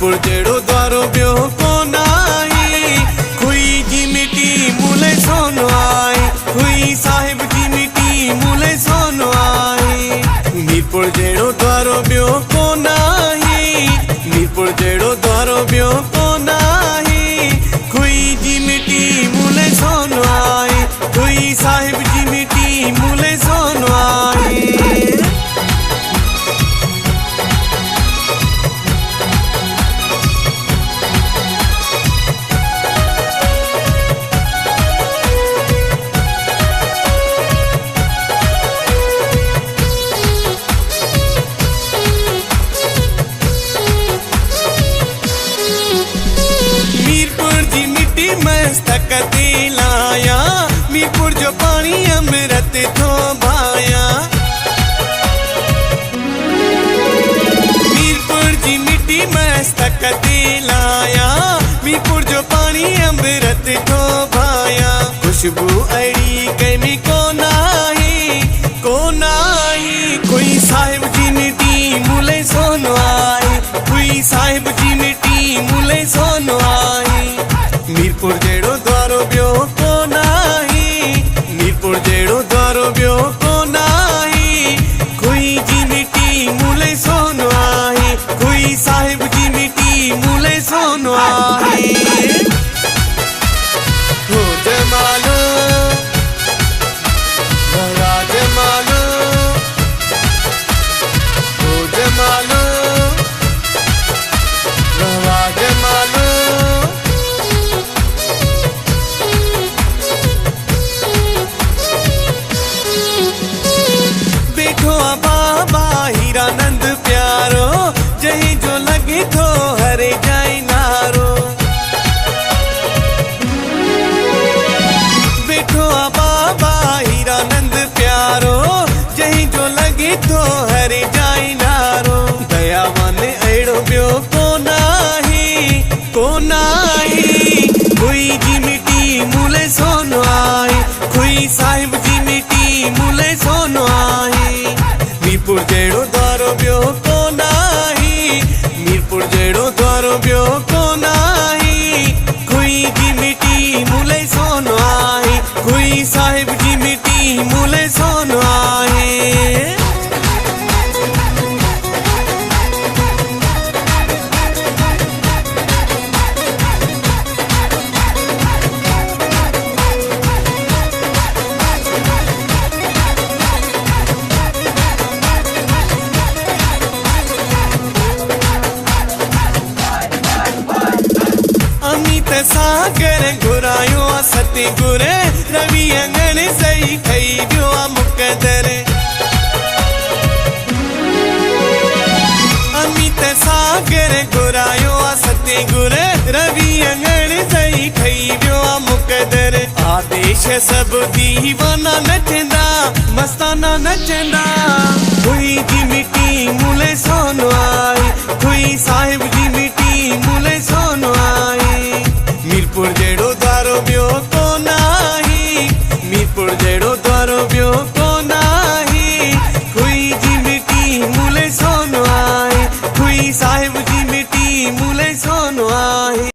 मीरपुर जेड़ो द्वारो ब्यो को नाही, खुई जी मिट्टी मूले सोनो आई, खुई साहिब जी मिट्टी मूले सोनो आई। मीरपुर जेड़ो द्वारो ब्यो को नाही, मीरपुर जेड़ो द्वारो ब्यो को नाही, खुई जी मिट्टी मूले सोनो आई, खुई साहिब जी मिट्टी मूले सोनो आई। मस्तक दिलाया, मीरपुर जो पानी अमृत थो भाया। मीरपुर जी मिट्टी मस्तक दिलाया, मीरपुर जो पानी अमृत थो भाया। खुशबू अड़ी कमी को नाही, कोई साहिब जी मिट्टी मूले सोनो आई, कोई साहिब जी मिट्टी मूले सोनो आई। मीरपुर जेड़ो द्वारो ब्यो को नाही, मीरपुर जेड़ो द्वारो ब्यो को नाही, खुई जी मिट्टी मूले सोनो आई, खुई साहिब जी मिट्टी मूले सोनो आई। हो जमालो जमालो, हो जमालो जमालो। बैठो बाबा हीरानंद प्यारो, जही जो लगे थो हरे जाए नारो। बैठो बाबा हीरानंद प्यारो, जही जो लगे थो हरे जाए नारो। दयावान अड़ो ब्यो को नाही, खुई जी मिट्टी मूले सोनो आई, खुई साहिब जी मिट्टी मूले सोनो आई। मीरपुर जेड़ो द्वारो ब्यो को नाही, मीरपुर जेड़ो द्वारो ब्यो को नाही, खुई जी मिट्टी मूले सोनो आई, खुई साहिब जी मिट्टी मूले सोनो आई। अमित सागर घुरायो सतगुर, रवि अंगण सही खई ब्यो मुकदर। अमित सागर घुरायो सतगुर, रवि अंगण सही खई ब्यो मुकदर। आदेश सब दीवाना नचंदा, मस्ताना नचंदा, खुई जी मिट्टी मूले सोनो आई, खुई साहिब जी मिट्टी मूले सोनो आई। मीरपुर जेड़ो द्वारो ब्यो को नाही, मीरपुर जेड़ो द्वारो ब्यो को नाही, खुई जी मिट्टी मूले सोनो आई, खुई साहिब जी मिट्टी मूले सोनो।